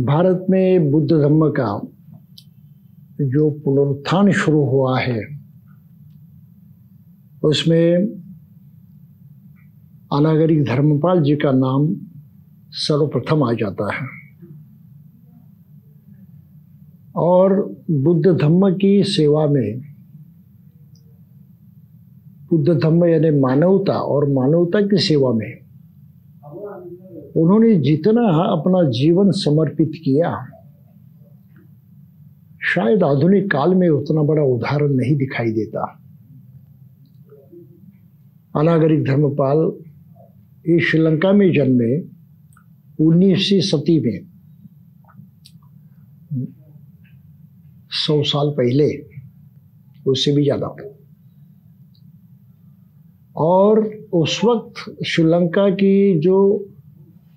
भारत में बुद्ध धर्म का जो पुनरुत्थान शुरू हुआ है उसमें अनागरिक धर्मपाल जी का नाम सर्वप्रथम आ जाता है और बुद्ध धर्म की सेवा में बुद्ध धर्म यानी मानवता और मानवता की सेवा में उन्होंने जितना अपना जीवन समर्पित किया शायद आधुनिक काल में उतना बड़ा उदाहरण नहीं दिखाई देता। अनागरिक धर्मपाल ये श्रीलंका में जन्मे 19वीं सदी में 100 साल पहले, उससे भी ज़्यादा। और उस वक्त श्रीलंका की जो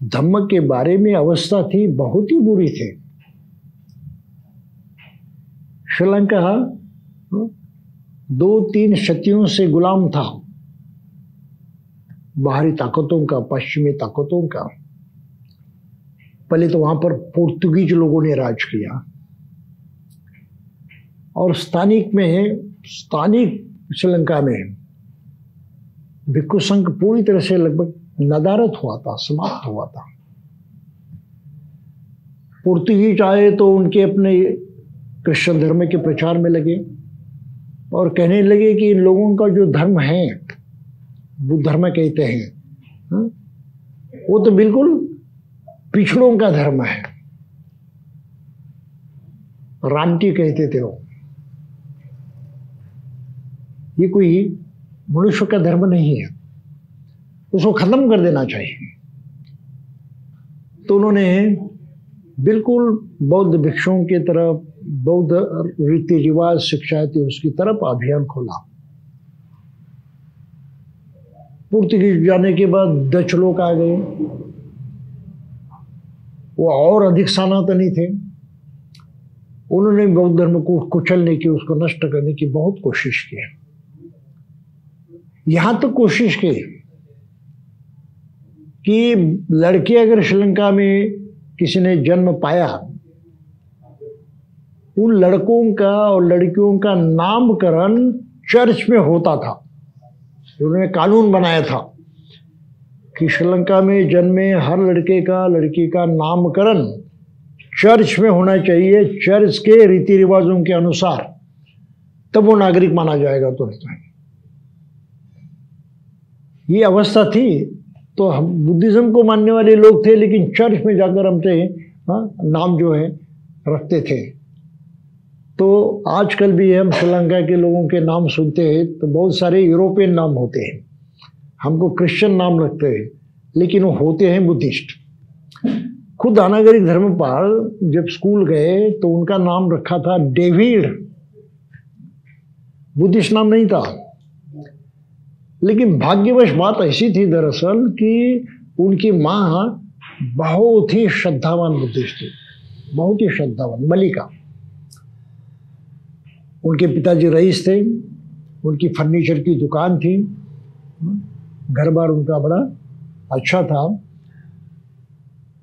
धर्म के बारे में अवस्था थी बहुत ही बुरी थी। श्रीलंका 2-3 शक्तियों से गुलाम था, बाहरी ताकतों का, पश्चिमी ताकतों का। पहले तो वहां पर पोर्तुगीज लोगों ने राज किया और स्थानिक श्रीलंका में भिक्षु संघ पूरी तरह से लगभग नदारत हुआ था, समाप्त हुआ था। पोर्तुगीज आए तो उनके अपने क्रिश्चियन धर्म के प्रचार में लगे और कहने लगे कि इन लोगों का जो धर्म है, बुद्ध धर्म कहते हैं, वो तो बिल्कुल पिछड़ों का धर्म है। रांटी कहते थे वो, ये कोई मनुष्य का धर्म नहीं है, उसको खत्म कर देना चाहिए। तो उन्होंने बिल्कुल बौद्ध भिक्षुओं की तरफ, बौद्ध रीति रिवाज शिक्षा थी उसकी तरफ अभियान खोला। पुर्तगीज जाने के बाद डच लोग आ गए, वो और अधिक सनातनी थे। उन्होंने बौद्ध धर्म को कुचलने की, उसको नष्ट करने की बहुत कोशिश की। यहां तक कोशिश की कि लड़के अगर श्रीलंका में किसी ने जन्म पाया, उन लड़कों का और लड़कियों का नामकरण चर्च में होता था। उन्होंने कानून बनाया था कि श्रीलंका में जन्मे हर लड़के का, लड़की का नामकरण चर्च में होना चाहिए, चर्च के रीति रिवाजों के अनुसार, तब वो नागरिक माना जाएगा। तो ये अवस्था थी। तो हम बुद्धिज्म को मानने वाले लोग थे, लेकिन चर्च में जाकर हमसे नाम जो है रखते थे। तो आजकल भी हम श्रीलंका के लोगों के नाम सुनते हैं तो बहुत सारे यूरोपियन नाम होते हैं, हमको क्रिश्चियन नाम रखते हैं, लेकिन वो होते हैं बुद्धिस्ट। खुद अनागरिक धर्मपाल जब स्कूल गए तो उनका नाम रखा था डेविड, बुद्धिस्ट नाम नहीं था। लेकिन भाग्यवश बात ऐसी थी दरअसल कि उनकी माँ बहुत ही श्रद्धावान बुद्धिस्ट थी, बहुत ही श्रद्धावान, मलिका। उनके पिताजी रईस थे, उनकी फर्नीचर की दुकान थी, घर बार उनका बड़ा अच्छा था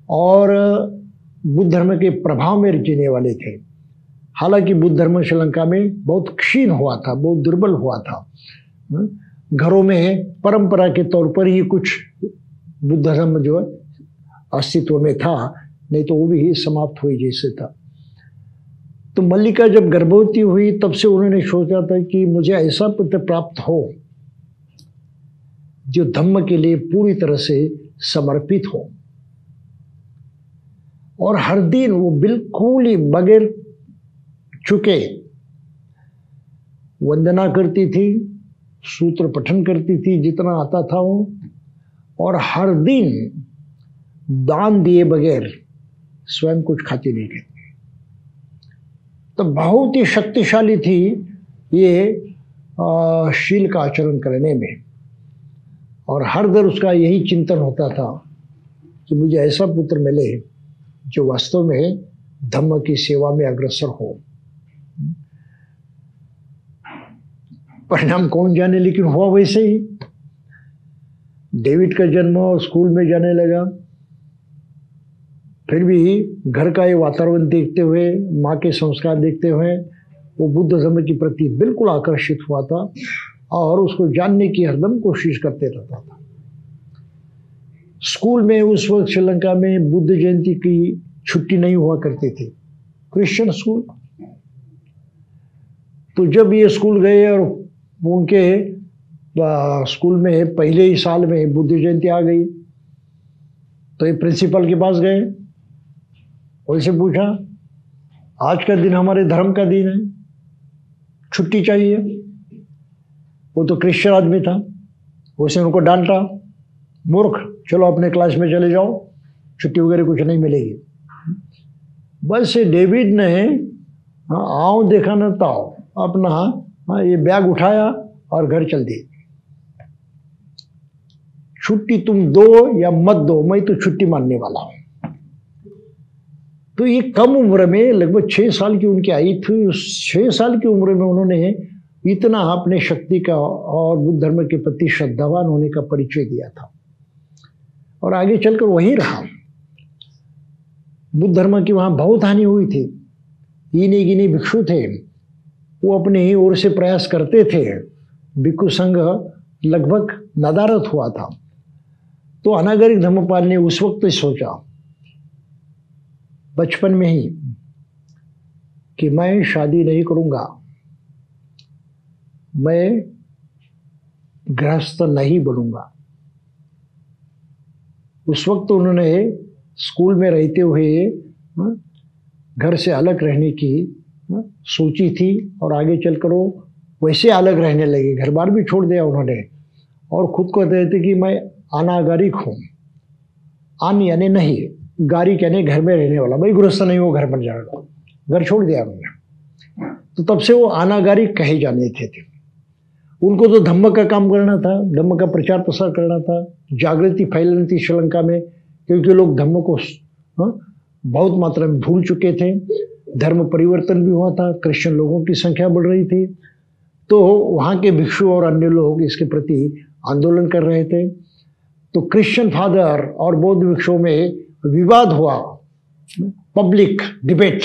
और बुद्ध धर्म के प्रभाव में जीने वाले थे। हालांकि बुद्ध धर्म श्रीलंका में बहुत क्षीण हुआ था, बहुत दुर्बल हुआ था। घरों में परंपरा के तौर पर ही कुछ बुद्ध धर्म जो है अस्तित्व में था, नहीं तो वो भी समाप्त हुई जैसे था। तो मल्लिका जब गर्भवती हुई तब से उन्होंने सोचा था कि मुझे ऐसा पुत्र प्राप्त हो जो धम्म के लिए पूरी तरह से समर्पित हो। और हर दिन वो बिल्कुल ही बगैर चुके वंदना करती थी, सूत्र पठन करती थी जितना आता था वो, और हर दिन दान दिए बगैर स्वयं कुछ खाती नहीं थी। तो बहुत ही शक्तिशाली थी ये शील का आचरण करने में। और हर दर उसका यही चिंतन होता था कि मुझे ऐसा पुत्र मिले जो वास्तव में धम्म की सेवा में अग्रसर हो। परिणाम कौन जाने, लेकिन हुआ वैसे ही। डेविड का जन्म स्कूल में जाने लगा, फिर भी घर का ये वातावरण देखते हुए, माँ के संस्कार देखते हुए वो बुद्ध धर्म के प्रति बिल्कुल आकर्षित हुआ था और उसको जानने की हरदम कोशिश करते रहता था। स्कूल में उस वक्त श्रीलंका में बुद्ध जयंती की छुट्टी नहीं हुआ करती थी, क्रिश्चियन स्कूल। तो जब ये स्कूल गए और उनके स्कूल में पहले ही साल में बुद्ध जयंती आ गई, तो ये प्रिंसिपल के पास गए, उनसे पूछा आज का दिन हमारे धर्म का दिन है, छुट्टी चाहिए। वो तो क्रिश्चियन आदमी था, उसने उनको डांटा, मूर्ख, चलो अपने क्लास में चले जाओ, छुट्टी वगैरह कुछ नहीं मिलेगी। बस डेविड ने आओ देखा न ताओ, अपना ये बैग उठाया और घर चल दिए। छुट्टी तुम दो या मत दो, मैं तो छुट्टी मानने वाला हूं। तो ये कम उम्र में, लगभग 6 साल की उनकी आई थी, उस 6 साल की उम्र में उन्होंने इतना अपने शक्ति का और बुद्ध धर्म के प्रति श्रद्धावान होने का परिचय दिया था और आगे चलकर वही रहा। बुद्ध धर्म की वहां बहुत हानि हुई थी। गिने गिने भिक्षु थे, वो अपने ही ओर से प्रयास करते थे, भिक्षु संघ लगभग नदारद हुआ था। तो अनागरिक धर्मपाल ने उस वक्त सोचा बचपन में ही कि मैं शादी नहीं करूंगा, मैं गृहस्थ नहीं बनूंगा। उस वक्त उन्होंने स्कूल में रहते हुए घर से अलग रहने की सोची थी और आगे चलकर वो वैसे अलग रहने लगे, घर बार भी छोड़ दिया उन्होंने और खुद को कहते थे कि मैं अनागरिक हूँ। आन यानी नहीं, गारिक यानी घर में रहने वाला, भाई गृहस्थ नहीं हो, घर बन जाएगा, घर छोड़ दिया उन्होंने। तो तब से वो अनागरिक कहे जाने थे। उनको तो धम्म का काम करना था, धम्म का प्रचार प्रसार करना था, जागृति फैलानी थी श्रीलंका में, क्योंकि लोग धम्म को बहुत मात्रा में भूल चुके थे। धर्म परिवर्तन भी हुआ था, क्रिश्चियन लोगों की संख्या बढ़ रही थी, तो वहाँ के भिक्षु और अन्य लोग इसके प्रति आंदोलन कर रहे थे। तो क्रिश्चियन फादर और बौद्ध भिक्षुओं में विवाद हुआ, पब्लिक डिबेट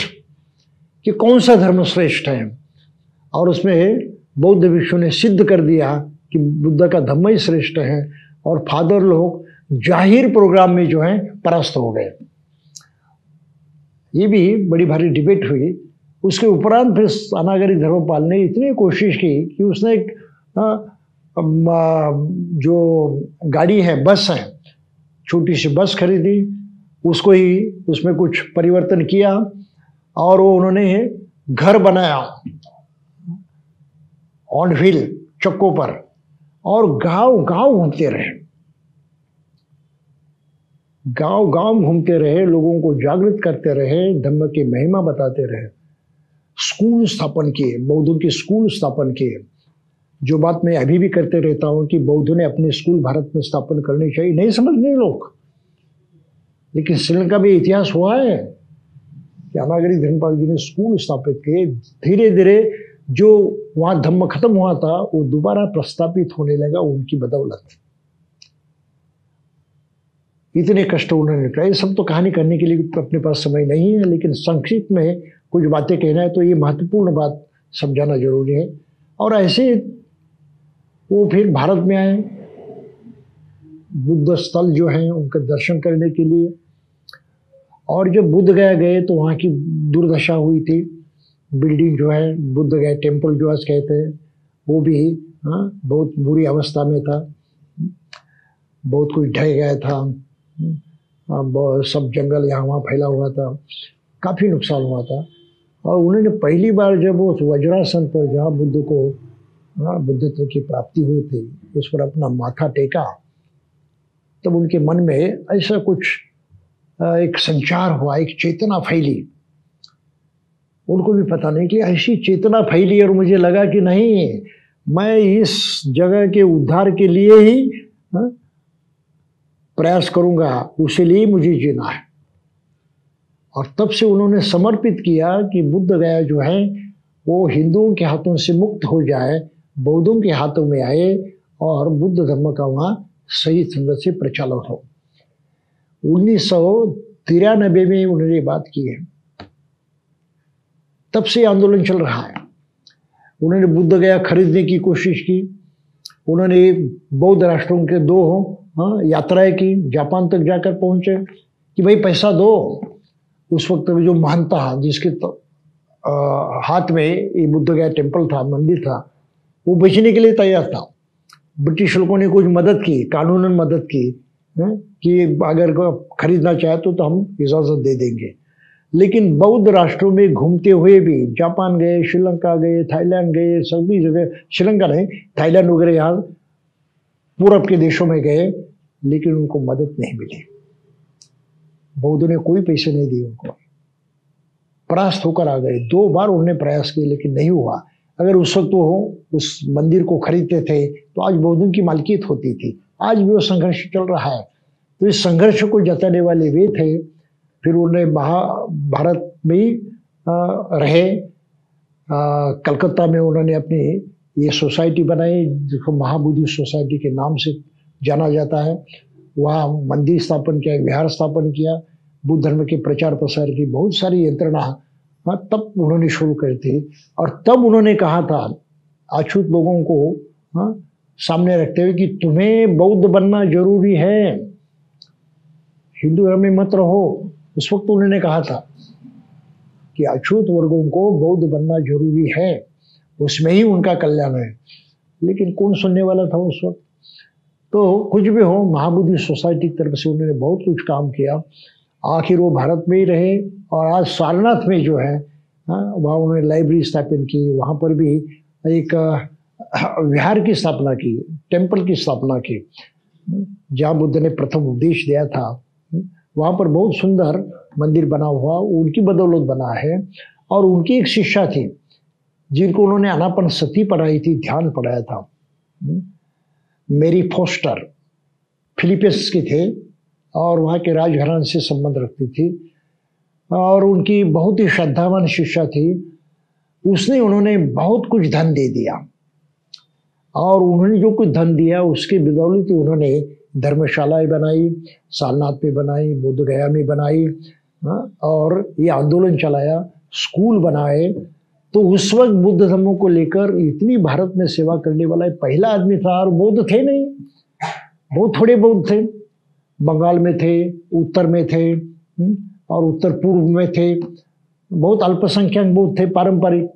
कि कौन सा धर्म श्रेष्ठ है, और उसमें बौद्ध भिक्षु ने सिद्ध कर दिया कि बुद्ध का धर्म ही श्रेष्ठ है और फादर लोग जाहिर प्रोग्राम में जो है परास्त हो गए। ये भी बड़ी भारी डिबेट हुई। उसके उपरांत फिर अनागरिक धर्मपाल ने इतनी कोशिश की कि उसने एक जो गाड़ी है, बस है, छोटी सी बस खरीदी, उसको ही उसमें कुछ परिवर्तन किया और वो उन्होंने घर बनाया ऑन व्हील, चक्कों पर, और गांव गांव घूमते रहे, गांव गांव घूमते रहे, लोगों को जागृत करते रहे, धम्म की महिमा बताते रहे, स्कूल स्थापन किए, बौद्धों के स्कूल स्थापन किए। जो बात मैं अभी भी करते रहता हूँ कि बौद्धों ने अपने स्कूल भारत में स्थापन करने चाहिए, नहीं समझने लोग, लेकिन श्रीलंका में इतिहास हुआ है कि अनागरिक धर्मपाल जी ने स्कूल स्थापित किए। धीरे धीरे जो वहाँ धम्म खत्म हुआ था वो दोबारा प्रस्तापित होने लगा उनकी बदौलत। इतने कष्ट उन्होंने उठाए। ये सब तो कहानी करने के लिए अपने पास समय नहीं है, लेकिन संक्षिप्त में कुछ बातें कहना है तो ये महत्वपूर्ण बात समझाना जरूरी है। और ऐसे वो फिर भारत में आए, बुद्ध स्थल जो हैं उनका दर्शन करने के लिए, और जब बुद्ध गया गए तो वहाँ की दुर्दशा हुई थी। बिल्डिंग जो है, बुद्ध गया टेम्पल जो आज कहते हैं, वो भी बहुत बुरी अवस्था में था, बहुत कुछ ढह गया था, सब जंगल यहाँ वहाँ फैला हुआ था, काफ़ी नुकसान हुआ था। और उन्होंने पहली बार जब वो वज्रासन पर, जहाँ बुद्ध को बुद्धत्व की प्राप्ति हुई थी, उस पर अपना माथा टेका, तब उनके मन में ऐसा कुछ एक संचार हुआ, एक चेतना फैली। उनको भी पता नहीं कि ऐसी चेतना फैली, और मुझे लगा कि नहीं, मैं इस जगह के उद्धार के लिए ही प्रयास करूंगा, उसी लिए मुझे जीना है। और तब से उन्होंने समर्पित किया कि बुद्ध गया जो है वो हिंदुओं के हाथों से मुक्त हो जाए, बौद्धों के हाथों में आए और बुद्ध धर्म का वहाँ सही संगत से प्रचालन हो। 93 में उन्होंने ये बात की है। तब से आंदोलन चल रहा है। उन्होंने बुद्ध गया खरीदने की कोशिश की। उन्होंने बौद्ध राष्ट्रों के 2 यात्राएं की, जापान तक जाकर पहुंचे कि भाई पैसा दो। उस वक्त जो महंता जिसके हाथ में ये बुद्ध गया टेम्पल था, मंदिर था, वो बेचने के लिए तैयार था। ब्रिटिश लोगों ने कुछ मदद की, कानूनन मदद की कि अगर खरीदना चाहे तो हम इजाज़त दे देंगे। लेकिन बौद्ध राष्ट्रों में घूमते हुए भी जापान गए, श्रीलंका गए, थाईलैंड गए, सभी जगह, श्रीलंका नहीं, थाईलैंड वगैरह यहाँ पूरब के देशों में गए, लेकिन उनको मदद नहीं मिली। बौद्ध ने कोई पैसे नहीं दिए उनको, परास्त होकर आ गए। 2 बार उन्होंने प्रयास किए लेकिन नहीं हुआ। अगर उस वक्त वो उस मंदिर को खरीदते थे तो आज बौद्धों की मालकियत होती थी। आज भी वो संघर्ष चल रहा है। तो इस संघर्ष को जताने वाले वे थे। फिर उन्होंने भारत में ही रहे। कलकत्ता में उन्होंने अपनी ये सोसाइटी बनाई जिसको महाबोधि सोसाइटी के नाम से जाना जाता है। वहाँ मंदिर स्थापन किया, विहार स्थापन किया, बुद्ध धर्म के प्रचार प्रसार की बहुत सारी यंत्रणा तब उन्होंने शुरू कर थी। और तब उन्होंने कहा था अछूत लोगों को सामने रखते हुए कि तुम्हें बौद्ध बनना जरूरी है, हिंदू धर्म में मत रहो। उस वक्त उन्होंने कहा था कि अछूत वर्गों को बौद्ध बनना जरूरी है, उसमें ही उनका कल्याण है। लेकिन कौन सुनने वाला था उस वक्त। तो कुछ भी हो, महाबोधि सोसाइटी की तरफ से उन्होंने बहुत कुछ काम किया। आखिर वो भारत में ही रहे और आज सारनाथ में जो है वहाँ उन्होंने लाइब्रेरी स्थापन की। वहाँ पर भी एक विहार की स्थापना की, टेम्पल की स्थापना की, जहाँ बुद्ध ने प्रथम उपदेश दिया था। वहाँ पर बहुत सुंदर मंदिर बना हुआ उनकी बदौलत बना है। और उनकी एक शिष्या थी जिनको उन्होंने अनापनसती पढ़ाई थी, ध्यान पढ़ाया था, मेरी फोस्टर, फिलीपींस के थे और वहाँ के राजघराने से संबंध रखती थी और उनकी बहुत ही श्रद्धावान शिष्या थी। उसने उन्होंने बहुत कुछ धन दे दिया और उन्होंने जो कुछ धन दिया उसके बदौलत उन्होंने धर्मशालाएं बनाई, सारनाथ में बनाई, बोध गया में बनाई और ये आंदोलन चलाया, स्कूल बनाए। तो उस वक्त बुद्ध धर्म को लेकर इतनी भारत में सेवा करने वाला पहला आदमी था। और बौद्ध थे नहीं, बहुत थोड़े बौद्ध थे। बंगाल में थे, उत्तर में थे और उत्तर पूर्व में थे। बहुत अल्पसंख्यक बौद्ध थे पारंपरिक,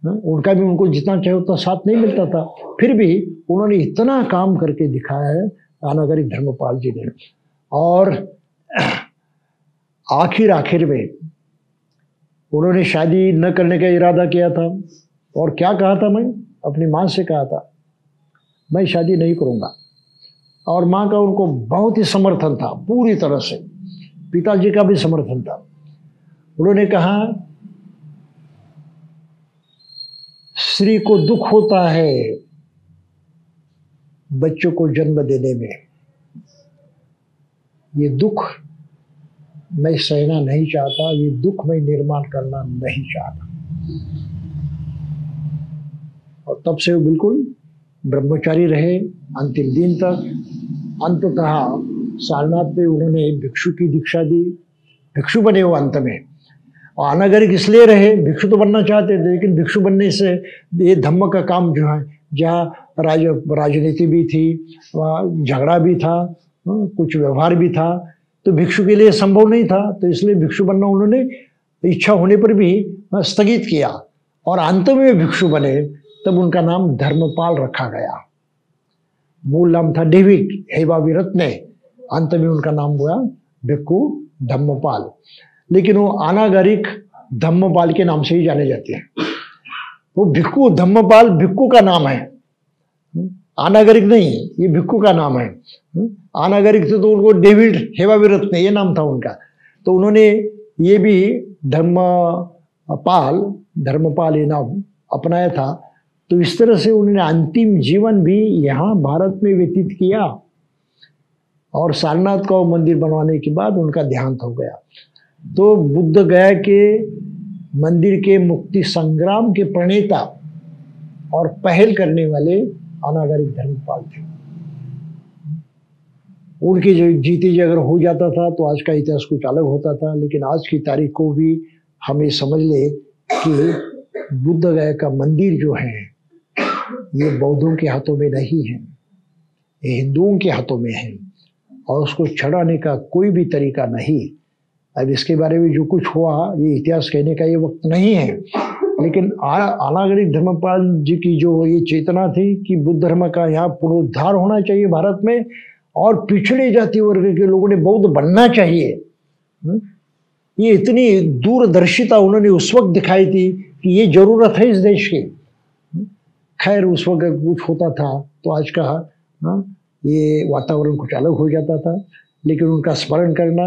उनका भी उनको जितना चाहिए उतना साथ नहीं मिलता था। फिर भी उन्होंने इतना काम करके दिखाया है अनागरिक धर्मपाल जी ने। और आखिर में उन्होंने शादी न करने का इरादा किया था और क्या कहा था, मैं अपनी माँ से कहा था मैं शादी नहीं करूँगा। और माँ का उनको बहुत ही समर्थन था, पूरी तरह से। पिताजी का भी समर्थन था। उन्होंने कहा स्त्री को दुख होता है बच्चों को जन्म देने में, ये दुख मैं सहना नहीं चाहता, ये दुख मैं निर्माण करना नहीं चाहता। और तब से वो बिल्कुल ब्रह्मचारी रहे अंतिम दिन तक। अंततः सारनाथ में उन्होंने भिक्षु की दीक्षा दी, भिक्षु बने वो अंत में। और अनागरिक इसलिए रहे, भिक्षु तो बनना चाहते थे लेकिन भिक्षु बनने से ये धम्म का काम जो है, जहाँ राजनीति भी थी, वहाँ झगड़ा भी था, कुछ व्यवहार भी था, तो भिक्षु के लिए संभव नहीं था। तो इसलिए भिक्षु बनना उन्होंने इच्छा होने पर भी स्थगित किया। और अंत में भिक्षु बने तब उनका नाम धर्मपाल रखा गया। मूल नाम था डेविड हेवाविरत्ने, अंत में उनका नाम हुआ भिक्खु धम्मपाल। लेकिन वो अनागरिक धम्मपाल के नाम से ही जाने जाते हैं। वो भिक्खु धम्मपाल भिक्खु का नाम है, अनागरिक नहीं, ये भिक्खु का नाम है। अनागरिक थे तो उनको डेविड हेवाविरत्ने ये नाम था उनका। तो उन्होंने ये भी धर्मपाल ये नाम अपनाया था। तो इस तरह से उन्होंने अंतिम जीवन भी यहाँ भारत में व्यतीत किया। और सारनाथ का मंदिर बनवाने के बाद उनका देहांत हो गया। तो बुद्ध गया के मंदिर के मुक्ति संग्राम के प्रणेता और पहल करने वाले अनागरिक धर्मपाल थे। उनकी जो जीती जी अगर हो जाता था तो आज का इतिहास कुछ अलग होता था। लेकिन आज की तारीख को भी हमें समझ ले कि बुद्ध गया का मंदिर जो है ये बौद्धों के हाथों में नहीं है, ये हिंदुओं के हाथों में है और उसको छड़ाने का कोई भी तरीका नहीं। अब इसके बारे में जो कुछ हुआ ये इतिहास कहने का ये वक्त नहीं है। लेकिन अनागरिक धर्मपाल जी की जो ये चेतना थी कि बुद्ध धर्म का यहाँ पुनरुद्धार होना चाहिए भारत में और पिछड़े जाति वर्ग के लोगों ने बौद्ध बनना चाहिए, ये इतनी दूरदर्शिता उन्होंने उस वक्त दिखाई थी कि ये जरूरत है इस देश की। खैर उस वक्त कुछ होता था तो आज का ये वातावरण कुछ अलग हो जाता था। लेकिन उनका स्मरण करना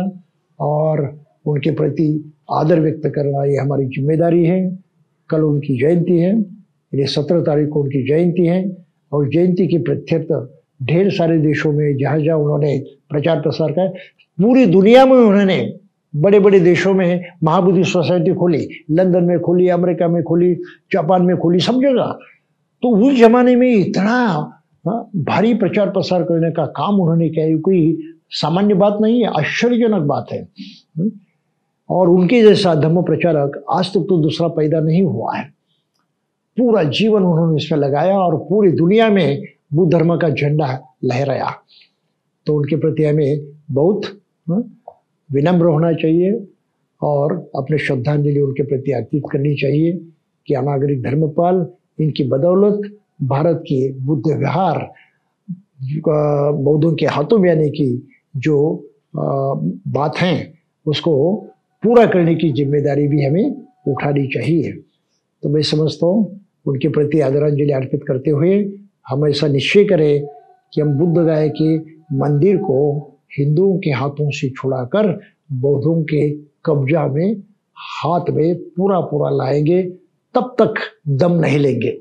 और उनके प्रति आदर व्यक्त करना ये हमारी जिम्मेदारी है। कल उनकी जयंती है, ये 17 तारीख को उनकी जयंती है और जयंती के प्रत्यर्थ ढेर सारे देशों में जहाँ जहाँ उन्होंने प्रचार प्रसार किया, पूरी दुनिया में उन्होंने बड़े बड़े देशों में महाबोधि सोसाइटी खोली, लंदन में खोली, अमेरिका में खोली, जापान में खोली, सब जगह। तो उस जमाने में इतना भारी प्रचार प्रसार करने का काम उन्होंने किया, कोई सामान्य बात नहीं है, आश्चर्यजनक बात है। और उनके जैसा धर्म प्रचारक आज तक तो दूसरा पैदा नहीं हुआ है। पूरा जीवन उन्होंने इसमें लगाया और पूरी दुनिया में बुद्ध धर्म का झंडा लहराया। तो उनके प्रति हमें बहुत विनम्र होना चाहिए और अपने श्रद्धांजलि उनके प्रति अर्पित करनी चाहिए कि अनागरिक धर्मपाल इनकी बदौलत भारत की बुद्ध विहार बौद्धों के हाथों में आने की जो बात है उसको पूरा करने की जिम्मेदारी भी हमें उठानी चाहिए। तो मैं समझता हूँ उनके प्रति आदरांजलि अर्पित करते हुए हम ऐसा निश्चय करें कि हम बुद्ध गया के मंदिर को हिंदुओं के हाथों से छुड़ाकर बौद्धों के कब्जा में हाथ में पूरा पूरा लाएंगे, तब तक दम नहीं लेंगे।